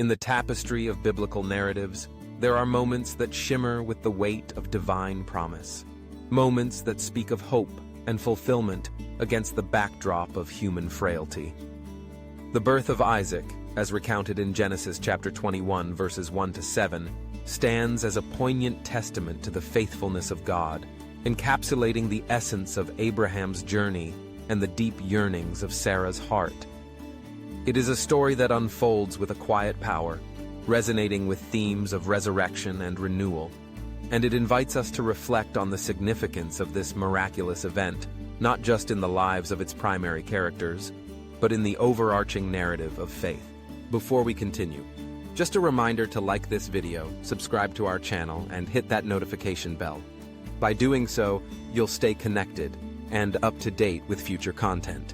In the tapestry of biblical narratives, there are moments that shimmer with the weight of divine promise. Moments that speak of hope and fulfillment against the backdrop of human frailty. The birth of Isaac, as recounted in Genesis chapter 21, verses 1 to 7, stands as a poignant testament to the faithfulness of God, encapsulating the essence of Abraham's journey and the deep yearnings of Sarah's heart. It is a story that unfolds with a quiet power, resonating with themes of resurrection and renewal, and it invites us to reflect on the significance of this miraculous event, not just in the lives of its primary characters, but in the overarching narrative of faith. Before we continue, just a reminder to like this video, subscribe to our channel, and hit that notification bell. By doing so, you'll stay connected and up to date with future content.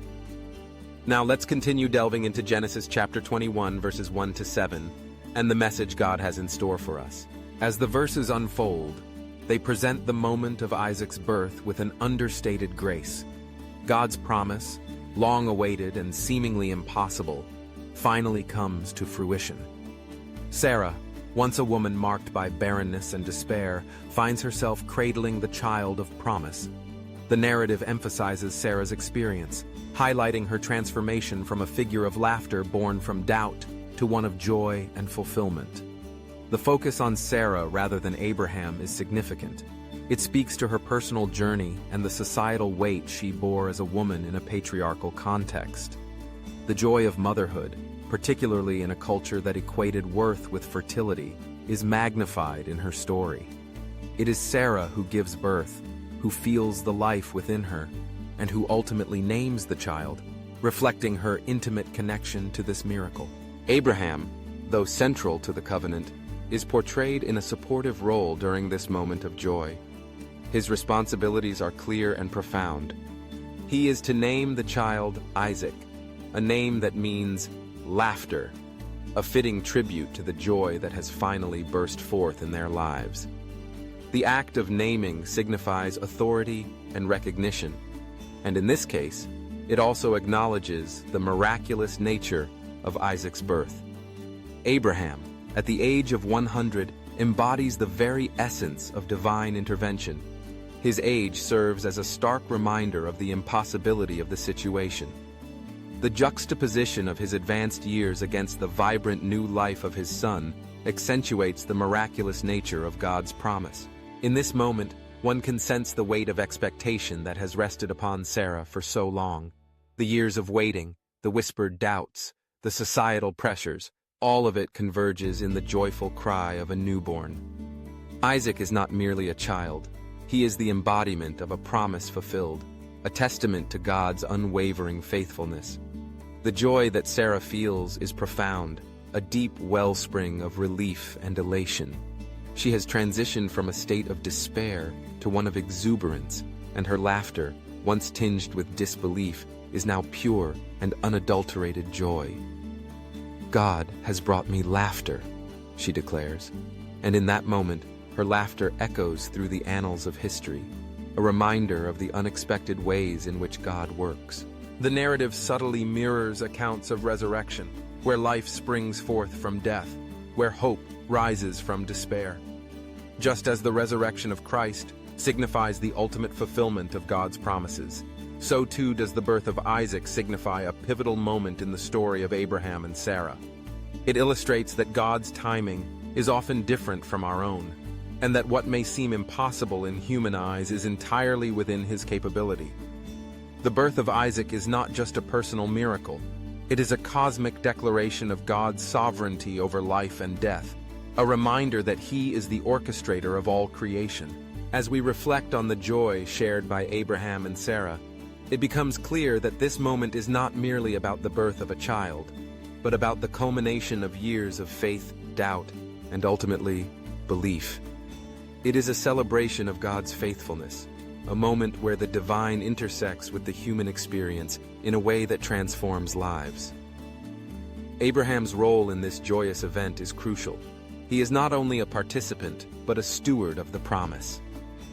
Now let's continue delving into Genesis chapter 21, verses 1 to 7, and the message God has in store for us. As the verses unfold, they present the moment of Isaac's birth with an understated grace. God's promise, long awaited and seemingly impossible, finally comes to fruition. Sarah, once a woman marked by barrenness and despair, finds herself cradling the child of promise. The narrative emphasizes Sarah's experience, highlighting her transformation from a figure of laughter born from doubt to one of joy and fulfillment. The focus on Sarah rather than Abraham is significant. It speaks to her personal journey and the societal weight she bore as a woman in a patriarchal context. The joy of motherhood, particularly in a culture that equated worth with fertility, is magnified in her story. It is Sarah who gives birth, who feels the life within her, and who ultimately names the child, reflecting her intimate connection to this miracle. Abraham, though central to the covenant, is portrayed in a supportive role during this moment of joy. His responsibilities are clear and profound. He is to name the child Isaac, a name that means laughter, a fitting tribute to the joy that has finally burst forth in their lives. The act of naming signifies authority and recognition, and in this case, it also acknowledges the miraculous nature of Isaac's birth. Abraham, at the age of 100, embodies the very essence of divine intervention. His age serves as a stark reminder of the impossibility of the situation. The juxtaposition of his advanced years against the vibrant new life of his son accentuates the miraculous nature of God's promise. In this moment, one can sense the weight of expectation that has rested upon Sarah for so long. The years of waiting, the whispered doubts, the societal pressures, all of it converges in the joyful cry of a newborn. Isaac is not merely a child. He is the embodiment of a promise fulfilled, a testament to God's unwavering faithfulness. The joy that Sarah feels is profound, a deep wellspring of relief and elation. She has transitioned from a state of despair to one of exuberance, and her laughter, once tinged with disbelief, is now pure and unadulterated joy. God has brought me laughter, she declares, and in that moment, her laughter echoes through the annals of history, a reminder of the unexpected ways in which God works. The narrative subtly mirrors accounts of resurrection, where life springs forth from death, where hope rises from despair. Just as the resurrection of Christ signifies the ultimate fulfillment of God's promises, so too does the birth of Isaac signify a pivotal moment in the story of Abraham and Sarah. It illustrates that God's timing is often different from our own, and that what may seem impossible in human eyes is entirely within his capability. The birth of Isaac is not just a personal miracle. It is a cosmic declaration of God's sovereignty over life and death, a reminder that he is the orchestrator of all creation. As we reflect on the joy shared by Abraham and Sarah, it becomes clear that this moment is not merely about the birth of a child, but about the culmination of years of faith, doubt, and ultimately, belief. It is a celebration of God's faithfulness, a moment where the divine intersects with the human experience in a way that transforms lives. Abraham's role in this joyous event is crucial. He is not only a participant, but a steward of the promise.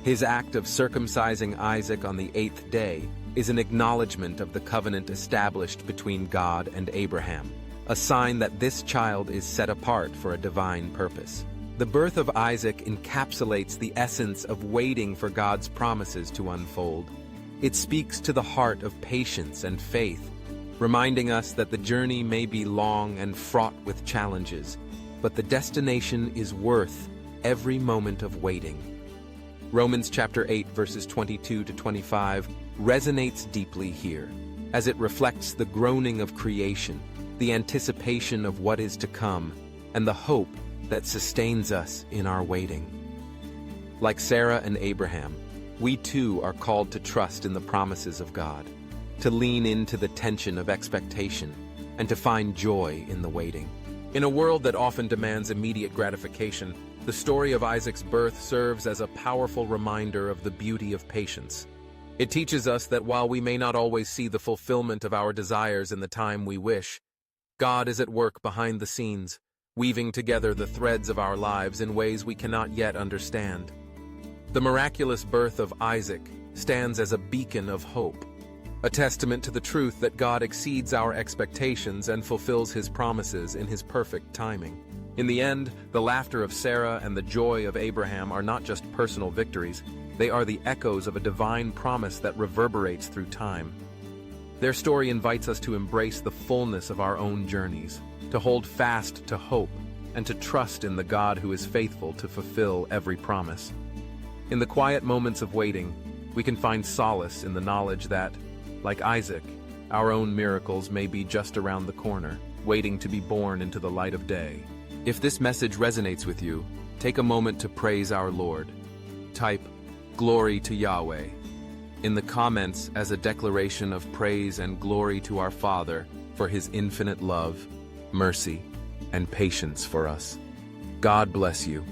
His act of circumcising Isaac on the 8th day is an acknowledgement of the covenant established between God and Abraham, a sign that this child is set apart for a divine purpose. The birth of Isaac encapsulates the essence of waiting for God's promises to unfold. It speaks to the heart of patience and faith, reminding us that the journey may be long and fraught with challenges, but the destination is worth every moment of waiting. Romans chapter 8 verses 22 to 25 resonates deeply here, as it reflects the groaning of creation, the anticipation of what is to come, and the hope that sustains us in our waiting. Like Sarah and Abraham, we too are called to trust in the promises of God, to lean into the tension of expectation, and to find joy in the waiting. In a world that often demands immediate gratification, the story of Isaac's birth serves as a powerful reminder of the beauty of patience. It teaches us that while we may not always see the fulfillment of our desires in the time we wish, God is at work behind the scenes, weaving together the threads of our lives in ways we cannot yet understand. The miraculous birth of Isaac stands as a beacon of hope, a testament to the truth that God exceeds our expectations and fulfills His promises in His perfect timing. In the end, the laughter of Sarah and the joy of Abraham are not just personal victories, they are the echoes of a divine promise that reverberates through time. Their story invites us to embrace the fullness of our own journeys, to hold fast to hope, and to trust in the God who is faithful to fulfill every promise. In the quiet moments of waiting, we can find solace in the knowledge that, like Isaac, our own miracles may be just around the corner, waiting to be born into the light of day. If this message resonates with you, take a moment to praise our Lord. Type, "Glory to Yahweh," in the comments as a declaration of praise and glory to our Father for His infinite love, mercy, and patience for us. God bless you.